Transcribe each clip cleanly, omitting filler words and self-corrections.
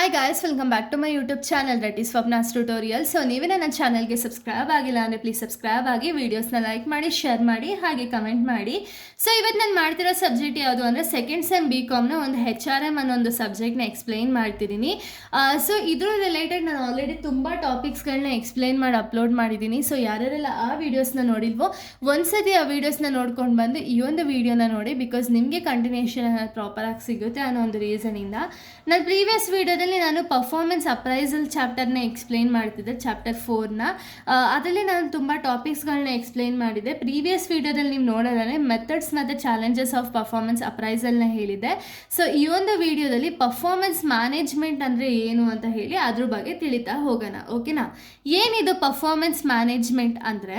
Hi guys, welcome back to my YouTube channel that is Swapna's tutorial. So ನೀವೇ ನನ್ನ ಚಾನಲ್ಗೆ subscribe ಆಗಿಲ್ಲ ಅಂದರೆ ಪ್ಲೀಸ್ ಸಬ್ಸ್ಕ್ರೈಬ್ ಆಗಿ, ವೀಡಿಯೋಸ್ನ ಲೈಕ್ ಮಾಡಿ, ಶೇರ್ ಮಾಡಿ, ಹಾಗೆ ಕಮೆಂಟ್ ಮಾಡಿ. ಸೊ ಇವತ್ತು ನಾನು ಮಾಡ್ತಿರೋ ಸಬ್ಜೆಕ್ಟ್ ಯಾವುದು ಅಂದರೆ ಸೆಕೆಂಡ್ ಸೆಮ್ BComನ ಒಂದು HRM ಅನ್ನೋ ಒಂದು ಸಬ್ಜೆಕ್ಟ್ನ ಎಕ್ಸ್ಪ್ಲೈನ್ ಮಾಡ್ತಿದ್ದೀನಿ. ಸೊ ಇದ್ರ ರಿಲೇಟೆಡ್ ನಾನು ಆಲ್ರೆಡಿ ತುಂಬ ಟಾಪಿಕ್ಸ್ಗಳನ್ನ ಎಕ್ಸ್ಪ್ಲೈನ್ ಮಾಡಿ ಅಪ್ಲೋಡ್ ಮಾಡಿದ್ದೀನಿ. ಸೊ ಯಾರ್ಯಾರೆಲ್ಲ ಆ ವೀಡಿಯೋಸ್ನ ನೋಡಿಲ್ವೋ ಒಂದ್ಸತಿ ಆ ವೀಡಿಯೋಸ್ನ ನೋಡ್ಕೊಂಡು ಬಂದು ಈ ಒಂದು ವೀಡಿಯೋನ ನೋಡಿ, ಬಿಕಾಸ್ ನಿಮಗೆ ಕಂಟಿನ್ಯೂಷನ್ ಅನ್ನೋದು ಪ್ರಾಪರಾಗಿ ಸಿಗುತ್ತೆ ಅನ್ನೋ ಒಂದು ರೀಸನಿಂದ. ನಾನು ಪ್ರೀವಿಯಸ್ ವೀಡಿಯೋದಲ್ಲಿ ನಾನು ಪರ್ಫಾರ್ಮೆನ್ಸ್ ಅಪ್ರೈಸಲ್ ಚಾಪ್ಟರ್ನ ಎಕ್ಸ್ಪ್ಲೈನ್ ಮಾಡ್ತಿದ್ದೆ, ಚಾಪ್ಟರ್ 4ನ. ಅದರಲ್ಲಿ ನಾನು ತುಂಬ ಟಾಪಿಕ್ಸ್ಗಳನ್ನ ಎಕ್ಸ್ಪ್ಲೈನ್ ಮಾಡಿದ್ದೆ. ಪ್ರೀವಿಯಸ್ ವೀಡಿಯೋದಲ್ಲಿ ನೀವು ನೋಡೋದಾದ್ರೆ ಮೆಥಡ್ಸ್ ಮತ್ತು ಚಾಲೆಂಜಸ್ ಆಫ್ ಪರ್ಫಾರ್ಮೆನ್ಸ್ ಅಪ್ರೈಸಲ್ನ ಹೇಳಿದ್ದೆ. ಸೊ ಈ ಒಂದು ವೀಡಿಯೋದಲ್ಲಿ ಪರ್ಫಾರ್ಮೆನ್ಸ್ ಮ್ಯಾನೇಜ್ಮೆಂಟ್ ಅಂದರೆ ಏನು ಅಂತ ಹೇಳಿ ಅದ್ರ ಬಗ್ಗೆ ತಿಳಿತಾ ಹೋಗೋಣ. ಓಕೆನಾ? ಏನಿದು ಪರ್ಫಾರ್ಮೆನ್ಸ್ ಮ್ಯಾನೇಜ್ಮೆಂಟ್ ಅಂದರೆ,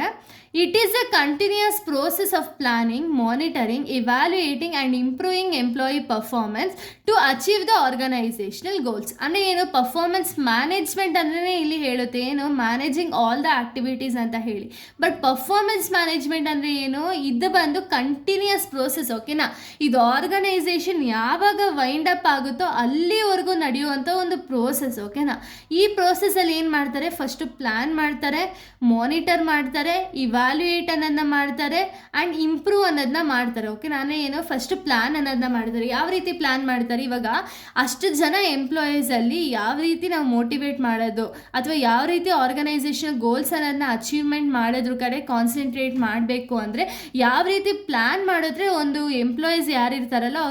it is a continuous process of planning, monitoring, evaluating and improving employee performance to achieve the organisational goals. ಅಂದರೆ ಏನು ಪರ್ಫಾರ್ಮೆನ್ಸ್ ಮ್ಯಾನೇಜ್ಮೆಂಟ್ ಅಂದ್ರೆ ಇಲ್ಲಿ ಹೇಳುತ್ತೆ ಏನು, ಮ್ಯಾನೇಜಿಂಗ್ ಆಲ್ ದ ಆಕ್ಟಿವಿಟೀಸ್ ಅಂತ ಹೇಳಿ. ಬಟ್ ಪರ್ಫಾರ್ಮೆನ್ಸ್ ಮ್ಯಾನೇಜ್ಮೆಂಟ್ ಅಂದರೆ ಏನು, ಇದು ಬಂದು ಕಂಟಿನ್ಯೂಯಸ್ ಪ್ರೋಸೆಸ್. ಓಕೆನಾ? ಇದು ಆರ್ಗನೈಸೇಷನ್ ಯಾವಾಗ ವೈಂಡ್ ಅಪ್ ಆಗುತ್ತೋ ಅಲ್ಲಿವರೆಗೂ ನಡೆಯುವಂಥ ಒಂದು ಪ್ರೋಸೆಸ್. ಓಕೆನಾ? ಈ ಪ್ರೋಸೆಸ್ಸಲ್ಲಿ ಏನು ಮಾಡ್ತಾರೆ, ಫಸ್ಟು ಪ್ಲ್ಯಾನ್ ಮಾಡ್ತಾರೆ, ಮಾನಿಟರ್ ಮಾಡ್ತಾರೆ, ಇವ್ಯಾಲ್ಯೂಯೇಟ್ ಅನ್ನೋದನ್ನ ಮಾಡ್ತಾರೆ ಆ್ಯಂಡ್ ಇಂಪ್ರೂವ್ ಅನ್ನೋದನ್ನ ಮಾಡ್ತಾರೆ. ಓಕೆ, ನಾನೇ ಏನು ಫಸ್ಟ್ ಪ್ಲ್ಯಾನ್ ಅನ್ನೋದನ್ನ ಮಾಡ್ತಾರೆ. ಯಾವ ರೀತಿ ಪ್ಲ್ಯಾನ್ ಮಾಡ್ತಾರೆ, ಇವಾಗ ಅಷ್ಟು ಜನ ಎಂಪ್ಲಾಯೀಸಲ್ಲಿ ಯಾವ ರೀತಿ ನಾವು ಮೋಟಿವೇಟ್ ಮಾಡೋದು ಅಥವಾ ಯಾವ ರೀತಿ ಆರ್ಗನೈಸೇಷನ್ ಗೋಲ್ಸ್ ಅನ್ನೋದನ್ನ ಅಚೀವ್ಮೆಂಟ್ ಮಾಡೋದ್ರ ಕಡೆ ಕಾನ್ಸಂಟ್ರೇಟ್ ಮಾಡಬೇಕು ಅಂದರೆ ಯಾವ ರೀತಿ ಪ್ಲ್ಯಾನ್ ಮಾಡಿದ್ರೆ ಒಂದು ಎಂಪ್ಲಾಯೀಸ್ ಯಾರಿರ್ತಾರಲ್ಲ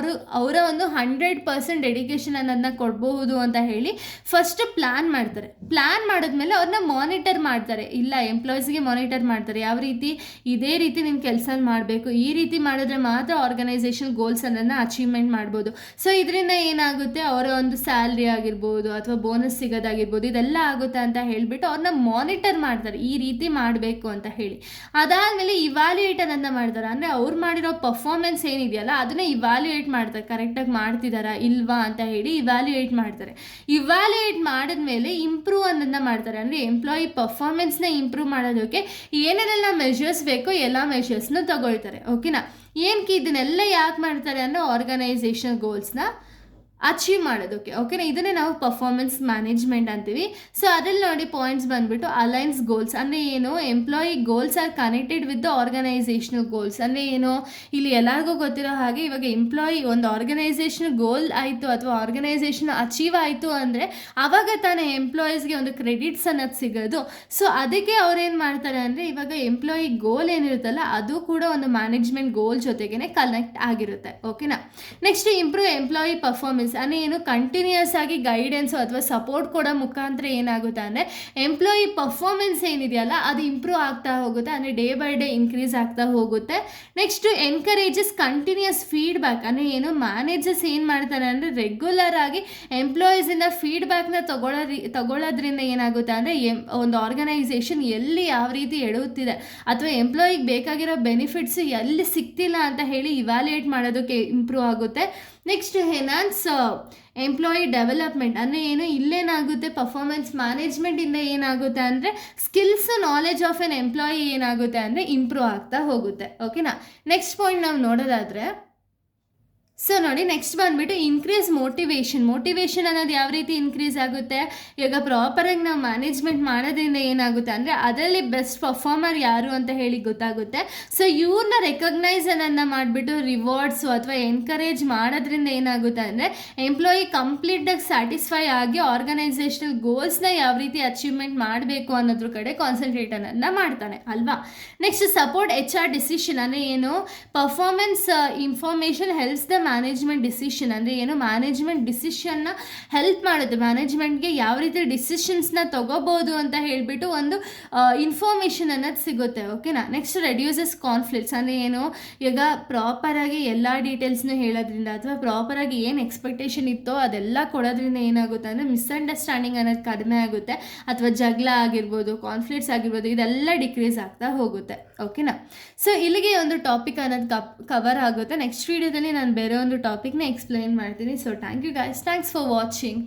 ಅವರ ಒಂದು 100% ಡೆಡಿಕೇಶನ್ ಅನ್ನೋದನ್ನ ಕೊಡಬಹುದು ಅಂತ ಹೇಳಿ ಫಸ್ಟ್ ಪ್ಲ್ಯಾನ್ ಮಾಡ್ತಾರೆ. ಪ್ಲ್ಯಾನ್ ಮಾಡಿದ್ಮೇಲೆ ಅವ್ರನ್ನ ಮಾನಿಟರ್ ಮಾಡ್ತಾರೆ. ಇಲ್ಲ, ಎಂಪ್ಲಾಯೀಸ್ಗೆ ಮಾನಿಟರ್ ಮಾಡ್ತಾರೆ, ಯಾವ ರೀತಿ ಇದೇ ರೀತಿ ನಿಮ್ಮ ಕೆಲಸ ಮಾಡಬೇಕು, ಈ ರೀತಿ ಮಾಡಿದ್ರೆ ಮಾತ್ರ ಆರ್ಗನೈಸೇಷನ್ ಗೋಲ್ಸ್ ಅನ್ನೋದನ್ನ ಅಚೀವ್ಮೆಂಟ್ ಮಾಡ್ಬೋದು. ಸೊ ಇದರಿಂದ ಏನಾಗುತ್ತೆ, ಅವರ ಒಂದು ಸ್ಯಾಲ್ರಿ ಆಗಿರ್ಬೋದು ಅಥವಾ ಬೋನಸ್ ಸಿಗೋದಾಗಿರ್ಬೋದು, ಇದೆಲ್ಲ ಆಗುತ್ತೆ ಅಂತ ಹೇಳಿಬಿಟ್ಟು ಅವ್ರನ್ನ ಮಾನಿಟರ್ ಮಾಡ್ತಾರೆ, ಈ ರೀತಿ ಮಾಡಬೇಕು ಅಂತ ಹೇಳಿ. ಅದಾದಮೇಲೆ ಇವ್ಯಾಲ್ಯೂಯೇಟ್ ಅನ್ನೋದನ್ನ ಮಾಡ್ತಾರೆ. ಅಂದರೆ ಅವ್ರು ಮಾಡಿರೋ ಪರ್ಫಾರ್ಮೆನ್ಸ್ ಏನಿದೆಯಲ್ಲ ಅದನ್ನ ಇವ್ಯಾಲ್ಯೂಯೇಟ್ ಮಾಡ್ತಾರೆ, ಕರೆಕ್ಟಾಗಿ ಮಾಡ್ತಿದ್ದಾರಾ ಇಲ್ವಾ ಅಂತ ಹೇಳಿ ಇವ್ಯಾಲ್ಯೂಯೇಟ್ ಮಾಡ್ತಾರೆ. ಇವ್ಯಾಲ್ಯೂಯೇಟ್ ಮಾಡಿದ್ಮೇಲೆ ಇಂಪ್ರೂವ್ ಅನ್ನೋದನ್ನ ಮಾಡ್ತಾರೆ. ಅಂದರೆ ಎಂಪ್ಲಾಯಿ ಪರ್ಫಾರ್ಮೆನ್ಸ್ನ ಇಂಪ್ರೂವ್ ಮಾಡೋದಕ್ಕೆ ಏನೇನೆಲ್ಲ ಮೆಷರ್ಸ್ ಬೇಕೋ ಎಲ್ಲ ಮೆಷರ್ಸ್ನ ತಗೊಳ್ತಾರೆ. ಓಕೆನಾ? ಏನಕ್ಕೆ ಇದನ್ನೆಲ್ಲ ಯಾಕೆ ಮಾಡ್ತಾರೆ ಅಂದರೆ ಆರ್ಗನೈಸೇಷನ್ ಗೋಲ್ಸ್ನ ಅಚೀವ್ ಮಾಡೋದಕ್ಕೆ. ಓಕೆನಾ? ಇದನ್ನೇ ನಾವು ಪರ್ಫಾರ್ಮೆನ್ಸ್ ಮ್ಯಾನೇಜ್ಮೆಂಟ್ ಅಂತೀವಿ. ಸೊ ಅದ್ರಲ್ಲಿ ನೋಡಿ ಪಾಯಿಂಟ್ಸ್ ಬಂದುಬಿಟ್ಟು ಅಲೈನ್ಸ್ ಗೋಲ್ಸ್ ಅಂದರೆ ಏನು, employee goals are connected with the organisational goals. ಅಂದರೆ ಏನು, ಇಲ್ಲಿ ಎಲ್ಲರಿಗೂ ಗೊತ್ತಿರೋ ಹಾಗೆ ಇವಾಗ ಎಂಪ್ಲಾಯಿ ಒಂದು ಆರ್ಗನೈಸೇಷನ್ ಗೋಲ್ ಆಯಿತು ಅಥವಾ ಆರ್ಗನೈಸೇಷನ್ ಅಚೀವ್ ಆಯಿತು ಅಂದರೆ ಆವಾಗ ತಾನೇ ಎಂಪ್ಲಾಯೀಸ್ಗೆ ಒಂದು ಕ್ರೆಡಿಟ್ಸ್ ಅನ್ನೋದು ಸಿಗೋದು. ಸೊ ಅದಕ್ಕೆ ಅವ್ರೇನು ಮಾಡ್ತಾರೆ ಅಂದರೆ ಇವಾಗ ಎಂಪ್ಲಾಯಿ ಗೋಲ್ ಏನಿರುತ್ತಲ್ಲ ಅದು ಕೂಡ ಒಂದು ಮ್ಯಾನೇಜ್ಮೆಂಟ್ ಗೋಲ್ ಜೊತೆಗೇ ಕನೆಕ್ಟ್ ಆಗಿರುತ್ತೆ. ಓಕೆನಾ? ನೆಕ್ಸ್ಟ್ ಇಂಪ್ರೂವ್ ಎಂಪ್ಲಾಯಿ ಪರ್ಫಾರ್ಮೆನ್ಸ್ ಅಂದರೆ ಏನು, ಕಂಟಿನ್ಯೂಯಸ್ ಆಗಿ ಗೈಡೆನ್ಸು ಅಥವಾ ಸಪೋರ್ಟ್ ಕೊಡೋ ಮುಖಾಂತರ ಏನಾಗುತ್ತೆ ಅಂದರೆ ಎಂಪ್ಲಾಯಿ ಪರ್ಫಾರ್ಮೆನ್ಸ್ ಏನಿದೆಯಲ್ಲ ಅದು ಇಂಪ್ರೂವ್ ಆಗ್ತಾ ಹೋಗುತ್ತೆ, ಅಂದರೆ ಡೇ ಬೈ ಡೇ ಇನ್ಕ್ರೀಸ್ ಆಗ್ತಾ ಹೋಗುತ್ತೆ. Next encourages continuous feedback. ಅಂದರೆ ಏನು, ಮ್ಯಾನೇಜರ್ಸ್ ಏನು ಮಾಡ್ತಾರೆ ಅಂದರೆ ರೆಗ್ಯುಲರ್ ಆಗಿ ಎಂಪ್ಲಾಯೀಸಿಂದ ಫೀಡ್ಬ್ಯಾಕ್ನ ತಗೊಳ್ಳೋದ್ರಿಂದ ಏನಾಗುತ್ತೆ ಅಂದರೆ ಒಂದು ಆರ್ಗನೈಸೇಷನ್ ಎಲ್ಲಿ ಯಾವ ರೀತಿ ಎಡುತ್ತಿದೆ ಅಥವಾ ಎಂಪ್ಲಾಯಿಗೆ ಬೇಕಾಗಿರೋ ಬೆನಿಫಿಟ್ಸ್ ಎಲ್ಲಿ ಸಿಗ್ತಿಲ್ಲ ಅಂತ ಹೇಳಿ ಇವ್ಯಾಲ್ಯೂಯೇಟ್ ಮಾಡೋದಕ್ಕೆ ಇಂಪ್ರೂವ್ ಆಗುತ್ತೆ. Next enhance employee development. ಅಂದರೆ ಏನು, ಇಲ್ಲೇನಾಗುತ್ತೆ ಪರ್ಫಾರ್ಮೆನ್ಸ್ ಮ್ಯಾನೇಜ್ಮೆಂಟಿಂದ ಏನಾಗುತ್ತೆ ಅಂದರೆ skills knowledge of an employee ಏನಾಗುತ್ತೆ ಅಂದರೆ ಇಂಪ್ರೂವ್ ಆಗ್ತಾ ಹೋಗುತ್ತೆ. ಓಕೆನಾ? ನೆಕ್ಸ್ಟ್ ಪಾಯಿಂಟ್ ನಾವು ನೋಡೋದಾದರೆ, ಸೊ ನೋಡಿ ನೆಕ್ಸ್ಟ್ ಬಂದುಬಿಟ್ಟು ಇನ್ಕ್ರೀಸ್ ಮೋಟಿವೇಶನ್ ಅನ್ನೋದು ಯಾವ ರೀತಿ ಇನ್ಕ್ರೀಸ್ ಆಗುತ್ತೆ, ಇವಾಗ ಪ್ರಾಪರಾಗಿ ನಾವು ಮ್ಯಾನೇಜ್ಮೆಂಟ್ ಮಾಡೋದ್ರಿಂದ ಏನಾಗುತ್ತೆ ಅಂದರೆ ಅದರಲ್ಲಿ ಬೆಸ್ಟ್ ಪರ್ಫಾರ್ಮರ್ ಯಾರು ಅಂತ ಹೇಳಿ ಗೊತ್ತಾಗುತ್ತೆ. ಸೊ ಇವ್ರನ್ನ ರೆಕಗ್ನೈಸ್ ಅನ್ನೋದನ್ನ ಮಾಡಿಬಿಟ್ಟು ರಿವಾರ್ಡ್ಸು ಅಥವಾ ಎನ್ಕರೇಜ್ ಮಾಡೋದ್ರಿಂದ ಏನಾಗುತ್ತೆ ಅಂದರೆ ಎಂಪ್ಲಾಯಿ ಕಂಪ್ಲೀಟಾಗಿ ಸ್ಯಾಟಿಸ್ಫೈ ಆಗಿ ಆರ್ಗನೈಸೇಷನಲ್ ಗೋಲ್ಸ್ನ ಯಾವ ರೀತಿ ಅಚೀವ್ಮೆಂಟ್ ಮಾಡಬೇಕು ಅನ್ನೋದ್ರ ಕಡೆ ಕಾನ್ಸಂಟ್ರೇಟ್ ಅನ್ನೋದನ್ನ ಮಾಡ್ತಾನೆ ಅಲ್ವಾ. Next support HR decision. ಅಂದರೆ ಏನು, performance information helps the management decision. ಅಂದರೆ ಏನು, ಮ್ಯಾನೇಜ್ಮೆಂಟ್ ಡಿಸಿಷನ್ನ ಹೆಲ್ಪ್ ಮಾಡುತ್ತೆ, ಮ್ಯಾನೇಜ್ಮೆಂಟ್ಗೆ ಯಾವ ರೀತಿ ಡಿಸಿಷನ್ಸ್ನ ತಗೋಬೋದು ಅಂತ ಹೇಳಿಬಿಟ್ಟು ಒಂದು ಇನ್ಫಾರ್ಮೇಷನ್ ಅನ್ನೋದು ಸಿಗುತ್ತೆ. ಓಕೆನಾ? Next reduces conflicts. ಅಂದರೆ ಏನು, ಈಗ ಪ್ರಾಪರಾಗಿ ಎಲ್ಲ ಡೀಟೇಲ್ಸ್ನೂ ಹೇಳೋದ್ರಿಂದ ಅಥವಾ ಪ್ರಾಪರಾಗಿ ಏನು ಎಕ್ಸ್ಪೆಕ್ಟೇಷನ್ ಇತ್ತೋ ಅದೆಲ್ಲ ಕೊಡೋದ್ರಿಂದ ಏನಾಗುತ್ತೆ ಅಂದರೆ ಮಿಸ್ಅಂಡರ್ಸ್ಟ್ಯಾಂಡಿಂಗ್ ಅನ್ನೋದು ಕಡಿಮೆ ಆಗುತ್ತೆ ಅಥವಾ ಜಗಳ ಆಗಿರ್ಬೋದು, ಕಾನ್ಫ್ಲಿಕ್ಟ್ಸ್ ಆಗಿರ್ಬೋದು, ಇದೆಲ್ಲ ಡಿಕ್ರೀಸ್ ಆಗ್ತಾ ಹೋಗುತ್ತೆ. ಓಕೆನಾ? ಸೊ ಇಲ್ಲಿಗೆ ಒಂದು ಟಾಪಿಕ್ ಅನ್ನೋದು ಕವರ್ ಆಗುತ್ತೆ. ನೆಕ್ಸ್ಟ್ ವೀಡಿಯೋದಲ್ಲಿ ನಾನು ಬೇರೆ ಒಂದು ಟಾಪಿಕ್ನ ಎಕ್ಸ್ಪ್ಲೈನ್ ಮಾಡ್ತೀನಿ. So thank you guys, thanks for watching.